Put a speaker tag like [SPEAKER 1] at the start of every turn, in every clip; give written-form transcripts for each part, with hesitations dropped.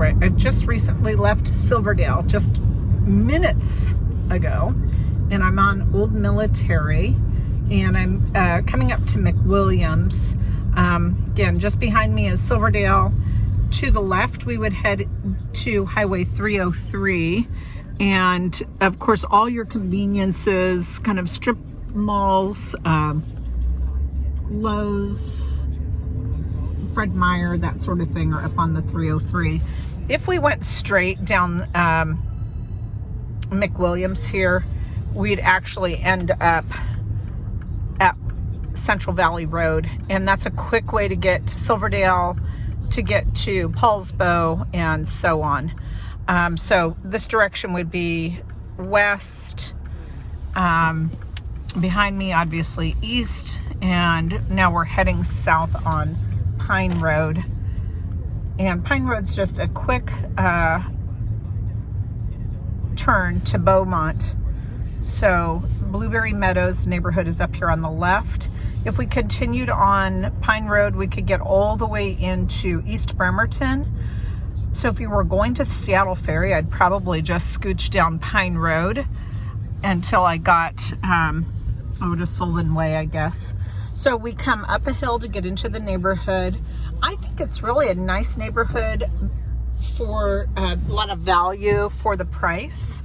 [SPEAKER 1] right. I just recently left Silverdale just minutes ago, and I'm on Old Military, and I'm coming up to McWilliams. Again, just behind me is Silverdale. To the left, we would head to Highway 303, and of course, all your conveniences, kind of strip malls, Lowe's, Fred Meyer, that sort of thing, are up on the 303. If we went straight down McWilliams here, we'd actually end up at Central Valley Road, and that's a quick way to get to Silverdale, to get to Paulsbo, and so on. So this direction would be west, behind me obviously east, and now we're heading south on Pine Road. And Pine Road's just a quick turn to Beaumont. So Blueberry Meadows neighborhood is up here on the left. If we continued on Pine Road, we could get all the way into East Bremerton. So if you were going to the Seattle Ferry, I'd probably just scooch down Pine Road until I got to Sullivan Way, I guess. So we come up a hill to get into the neighborhood. I think it's really a nice neighborhood for a lot of value for the price.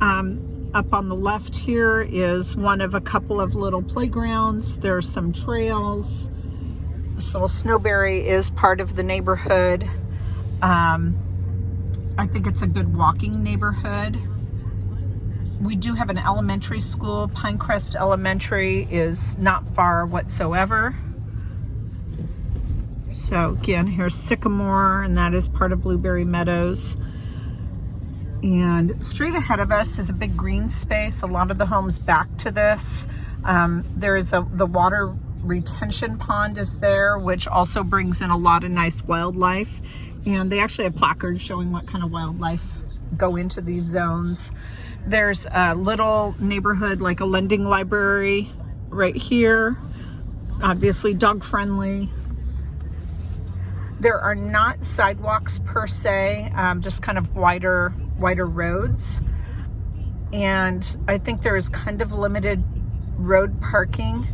[SPEAKER 1] Up on the left here is one of a couple of little playgrounds. There's some trails. This little snowberry is part of the neighborhood. I think it's a good walking neighborhood. We do have an elementary school. Pinecrest Elementary is not far whatsoever. So again, here's Sycamore, and that is part of Blueberry Meadows. And straight ahead of us is a big green space. A lot of the homes back to this. There is the water retention pond is there, which also brings in a lot of nice wildlife. And they actually have placards showing what kind of wildlife go into these zones. There's a little neighborhood, like a lending library right here. Obviously dog friendly. There are not sidewalks per se, just kind of wider roads. And I think there is kind of limited road parking.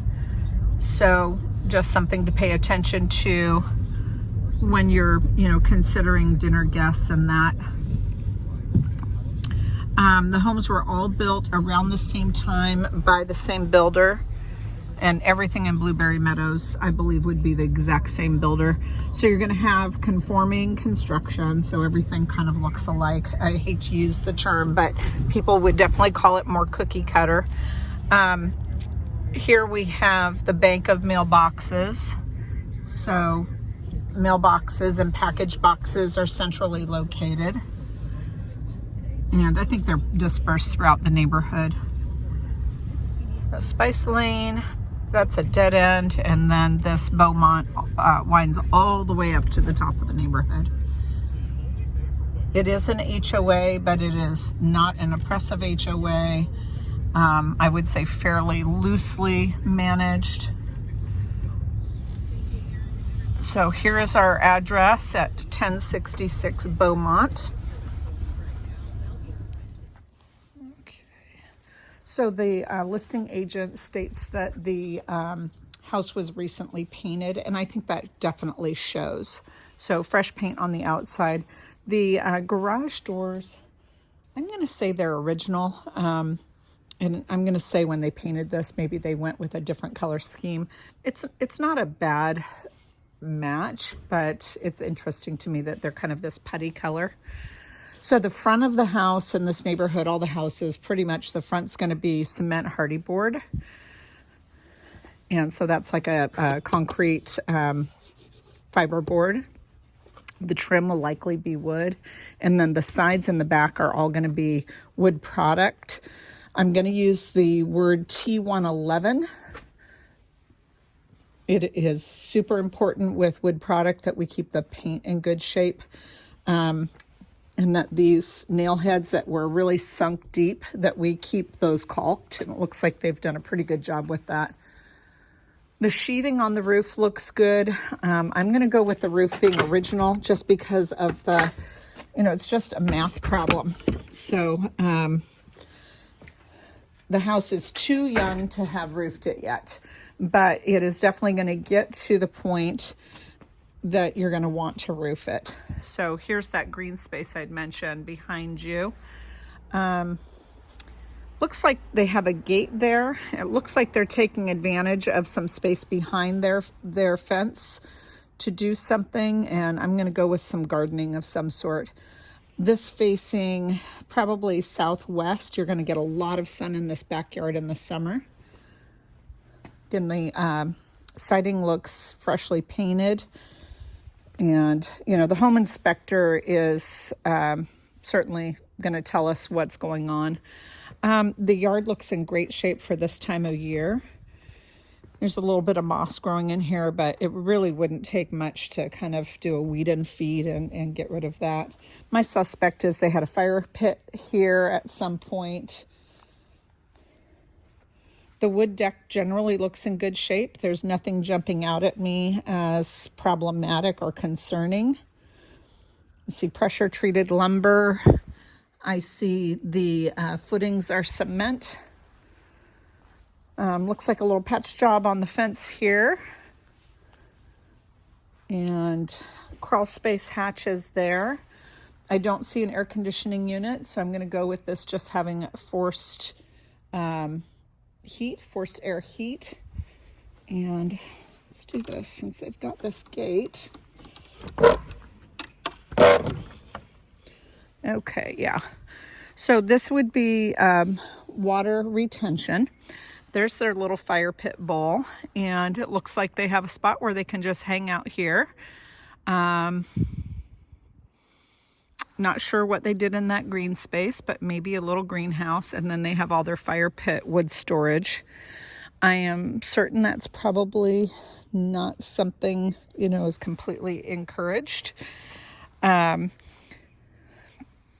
[SPEAKER 1] So just something to pay attention to when you're, considering dinner guests and that. The homes were all built around the same time by the same builder, and everything in Blueberry Meadows, I believe, would be the exact same builder. So you're going to have conforming construction, so everything kind of looks alike. I hate to use the term, but people would definitely call it more cookie cutter. Here we have the bank of mailboxes. So mailboxes and package boxes are centrally located. And I think they're dispersed throughout the neighborhood. The Spice Lane, that's a dead end. And then this Beaumont winds all the way up to the top of the neighborhood. It is an HOA, but it is not an oppressive HOA. I would say fairly loosely managed. So here is our address at 1066 Beaumont. So the listing agent states that the house was recently painted, and I think that definitely shows. So fresh paint on the outside. The garage doors, I'm going to say they're original. And I'm going to say when they painted this, maybe they went with a different color scheme. It's not a bad match, but it's interesting to me that they're kind of this putty color. So the front of the house in this neighborhood, all the houses, pretty much the front's going to be cement hardy board. And so that's like a concrete fiber board. The trim will likely be wood. And then the sides and the back are all going to be wood product. I'm going to use the word T111. It is super important with wood product that we keep the paint in good shape. And that these nail heads that were really sunk deep, that we keep those caulked. And it looks like they've done a pretty good job with that. The sheathing on the roof looks good. I'm going to go with the roof being original just because of the You know, it's just a math problem. So the house is too young to have roofed it yet, but it is definitely going to get to the point that you're going to want to roof it. So here's that green space I'd mentioned behind you. Looks like they have a gate there. It looks like they're taking advantage of some space behind their fence to do something, and I'm going to go with some gardening of some sort. This facing probably southwest. You're going to get a lot of sun in this backyard in the summer. Again, the siding looks freshly painted, and you know, the home inspector is certainly going to tell us what's going on. The yard looks in great shape for this time of year. There's a little bit of moss growing in here, but it really wouldn't take much to kind of do a weed and feed and get rid of that. My suspect is they had a fire pit here at some point. The wood deck generally looks in good shape. There's nothing jumping out at me as problematic or concerning. I see pressure treated lumber. I see the footings are cement. Looks like a little patch job on the fence here. And crawl space hatches there. I don't see an air conditioning unit, so I'm going to go with this just having forced forced air heat. And let's do this since they've got this gate. Okay, yeah. So this would be water retention. There's their little fire pit bowl, and it looks like they have a spot where they can just hang out here. Not sure what they did in that green space, but maybe a little greenhouse, and then they have all their fire pit wood storage. I am certain that's probably not something, you know, is completely encouraged.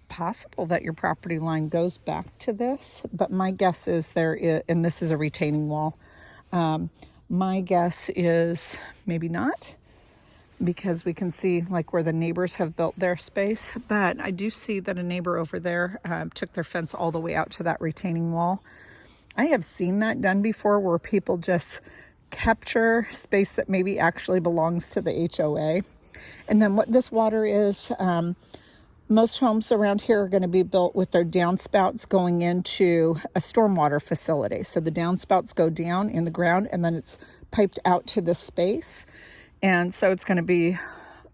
[SPEAKER 1] Possible that your property line goes back to this, but my guess is and this is a retaining wall. My guess is maybe not, because we can see like where the neighbors have built their space, but I do see that a neighbor over there took their fence all the way out to that retaining wall. I have seen that done before, where people just capture space that maybe actually belongs to the HOA. And then what this water is, most homes around here are going to be built with their downspouts going into a stormwater facility. So the downspouts go down in the ground, and then it's piped out to this space. And so it's going to be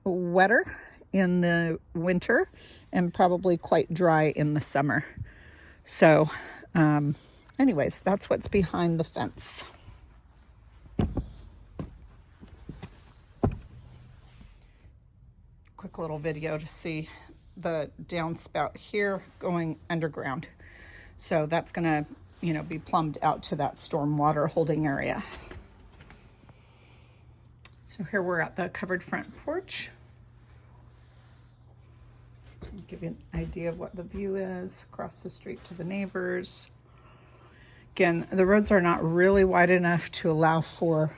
[SPEAKER 1] wetter in the winter and probably quite dry in the summer. So anyways, that's what's behind the fence. Quick little video to see the downspout here going underground. So that's going to, you know, be plumbed out to that stormwater holding area. So here we're at the covered front porch. I'll give you an idea of what the view is across the street to the neighbors. Again, the roads are not really wide enough to allow for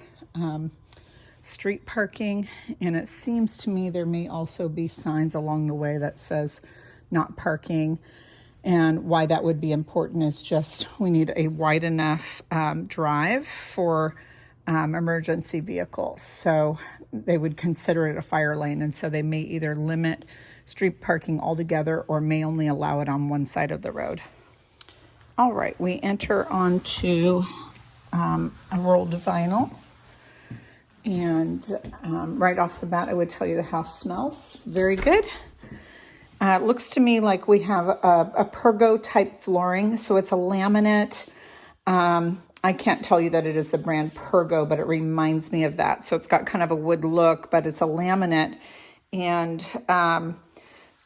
[SPEAKER 1] street parking, and it seems to me there may also be signs along the way that says not parking. And why that would be important is just we need a wide enough drive for emergency vehicles. So they would consider it a fire lane, and so they may either limit street parking altogether or may only allow it on one side of the road. All right, we enter onto a rolled vinyl. And right off the bat, I would tell you the house smells very good. It looks to me like we have a pergo type flooring. So it's a laminate. I can't tell you that it is the brand Pergo, but it reminds me of that. So it's got kind of a wood look, but it's a laminate. And got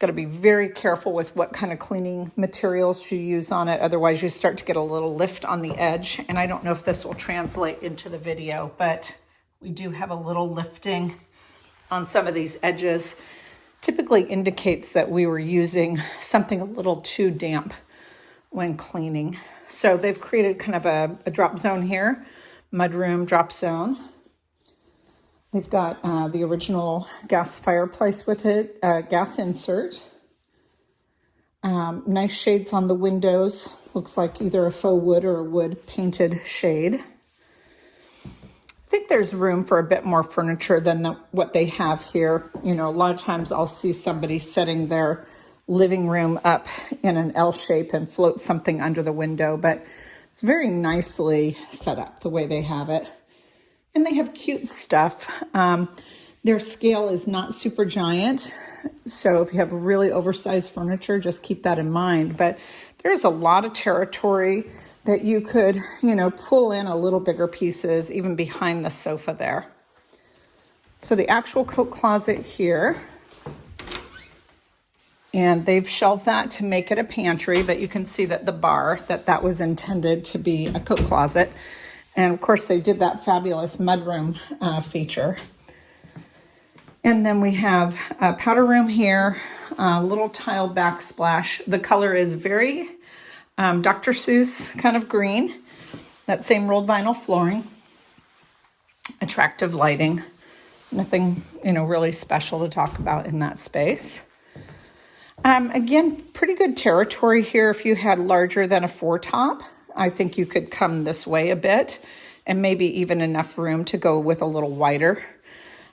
[SPEAKER 1] to be very careful with what kind of cleaning materials you use on it. Otherwise, you start to get a little lift on the edge. And I don't know if this will translate into the video, but we do have a little lifting on some of these edges. Typically indicates that we were using something a little too damp when cleaning. So they've created kind of a drop zone here, mudroom drop zone. They've got the original gas fireplace with it, gas insert. Nice shades on the windows. Looks like either a faux wood or a wood painted shade. I think there's room for a bit more furniture than what they have here. You know, a lot of times I'll see somebody setting their living room up in an L shape and float something under the window, but it's very nicely set up the way they have it. And they have cute stuff. Their scale is not super giant, so if you have really oversized furniture, just keep that in mind. But there's a lot of territory that you could, you know, pull in a little bigger pieces, even behind the sofa there. So the actual coat closet here, and they've shelved that to make it a pantry, but you can see that the bar, that was intended to be a coat closet. And of course they did that fabulous mudroom feature. And then we have a powder room here, a little tile backsplash. The color is very Dr. Seuss kind of green. That same rolled vinyl flooring. Attractive lighting. Nothing, you know, really special to talk about in that space. Again, pretty good territory here. If you had larger than a 4-top, I think you could come this way a bit and maybe even enough room to go with a little wider.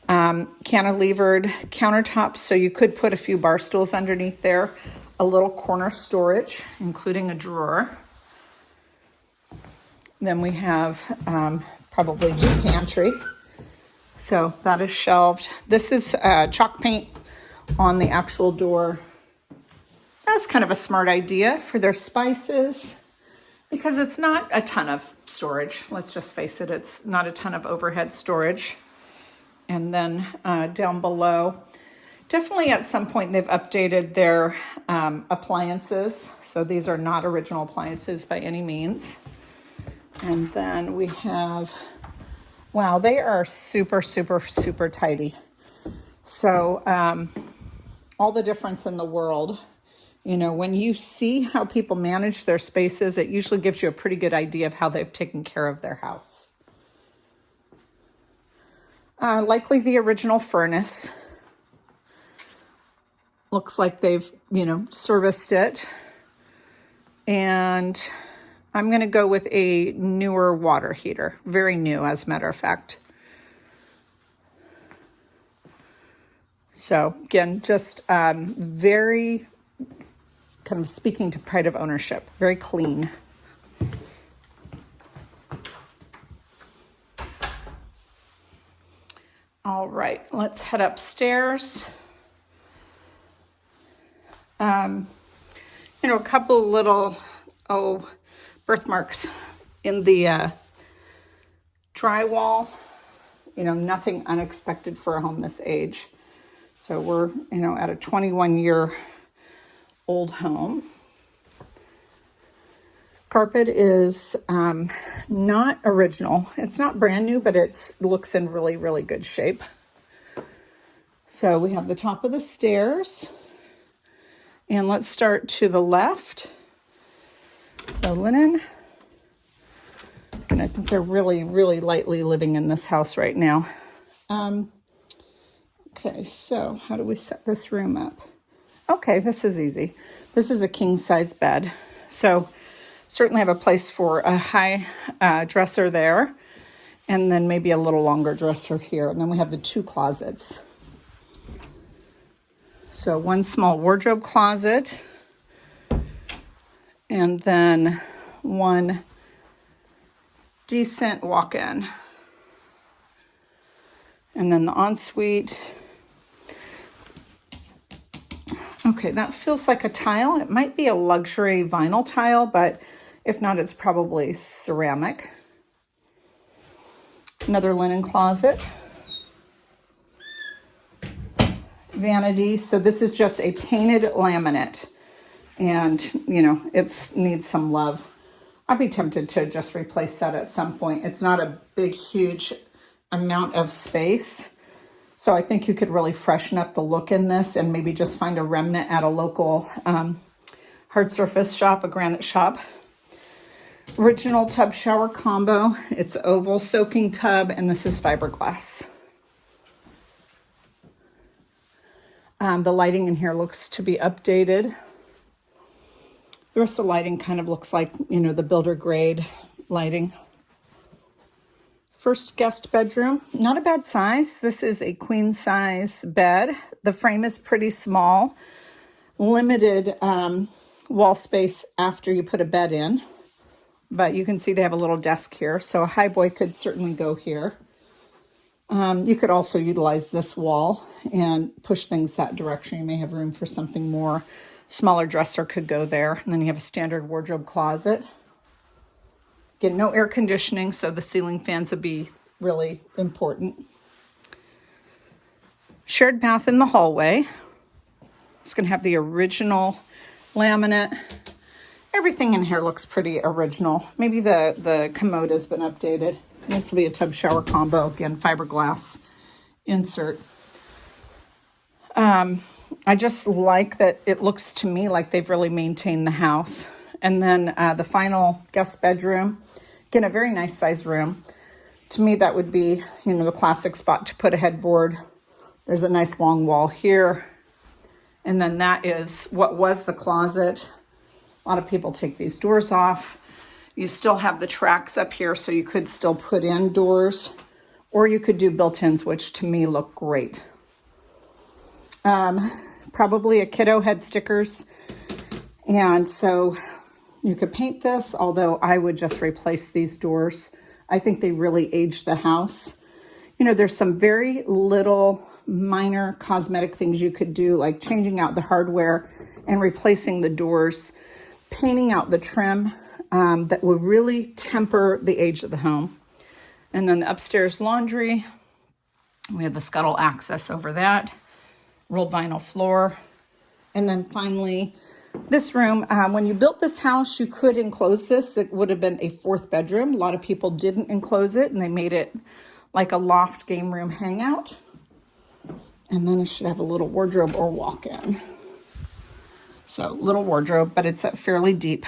[SPEAKER 1] Cantilevered countertops, so you could put a few bar stools underneath there. A little corner storage, including a drawer. Then we have probably the pantry. So that is shelved. This is chalk paint on the actual door. That's kind of a smart idea for their spices because it's not a ton of storage. Let's just face it, it's not a ton of overhead storage. And then down below, definitely at some point they've updated their appliances. So these are not original appliances by any means. And then we have, wow, they are super, super, super tidy. So all the difference in the world. You know, when you see how people manage their spaces, it usually gives you a pretty good idea of how they've taken care of their house. Likely the original furnace. Looks like they've, you know, serviced it. And I'm going to go with a newer water heater. Very new, as a matter of fact. So again, just very kind of speaking to pride of ownership. Very clean. All right, let's head upstairs. You know, a couple little, birthmarks in the drywall. You know, nothing unexpected for a home this age. So we're, you know, at a 21-year-old home. Carpet is not original. It's not brand new, but it looks in really, really good shape. So we have the top of the stairs. And let's start to the left. So linen. And I think they're really, really lightly living in this house right now. Okay, so how do we set this room up? Okay, this is easy. This is a king-size bed. So certainly have a place for a high dresser there. And then maybe a little longer dresser here. And then we have the 2 closets. So one small wardrobe closet, and then one decent walk-in. And then the ensuite. Okay, that feels like a tile. It might be a luxury vinyl tile, but if not, it's probably ceramic. Another linen closet. Vanity. So this is just a painted laminate, and you know, it needs some love. I'd be tempted to just replace that at some point. It's not a big, huge amount of space, so I think you could really freshen up the look in this and maybe just find a remnant at a local hard surface shop, a granite shop. Original tub shower combo. It's oval soaking tub, and this is fiberglass. The lighting in here looks to be updated. The rest of the lighting kind of looks like, you know, the builder grade lighting. First guest bedroom, not a bad size. This is a queen size bed. The frame is pretty small, limited wall space after you put a bed in, but you can see they have a little desk here, so a high boy could certainly go here. You could also utilize this wall and push things that direction. You may have room for something more. Smaller dresser could go there, and then you have a standard wardrobe closet. Again, no air conditioning, so the ceiling fans would be really important. Shared bath in the hallway. It's going to have the original laminate. Everything in here looks pretty original. Maybe the commode has been updated. This will be a tub shower combo. Again, fiberglass insert. I just like that it looks to me like they've really maintained the house. And then the final guest bedroom. Again, a very nice size room. To me, that would be, you know, the classic spot to put a headboard. There's a nice long wall here. And then that is what was the closet. A lot of people take these doors off. You still have the tracks up here, so you could still put in doors, or you could do built-ins, which to me look great. Probably a kiddo head stickers. And so you could paint this, although I would just replace these doors. I think they really aged the house. You know, there's some very little minor cosmetic things you could do, like changing out the hardware and replacing the doors, painting out the trim, that would really temper the age of the home. And then the upstairs laundry. We have the scuttle access over that, rolled vinyl floor. And then finally, this room, when you built this house, you could enclose this. It would have been a fourth bedroom. A lot of people didn't enclose it, and they made it like a loft game room hangout. And then it should have a little wardrobe or walk-in. So little wardrobe, but it's fairly deep.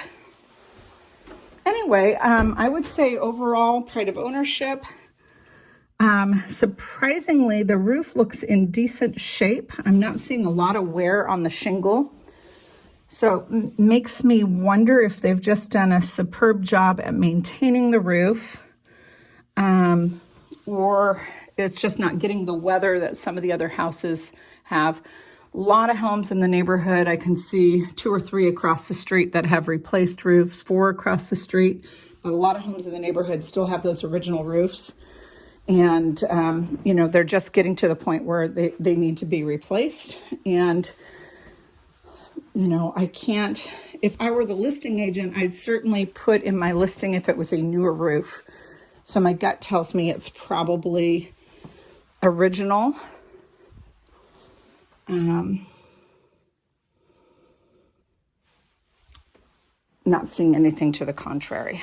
[SPEAKER 1] Anyway, I would say overall pride of ownership. Surprisingly, the roof looks in decent shape. I'm not seeing a lot of wear on the shingle. So it makes me wonder if they've just done a superb job at maintaining the roof, or it's just not getting the weather that some of the other houses have. A lot of homes in the neighborhood. I can see 2 or 3 across the street that have replaced roofs, 4 across the street. But a lot of homes in the neighborhood still have those original roofs. And, you know, they're just getting to the point where they need to be replaced. And, you know, I can't, if I were the listing agent, I'd certainly put in my listing if it was a newer roof. So my gut tells me it's probably original. Not seeing anything to the contrary.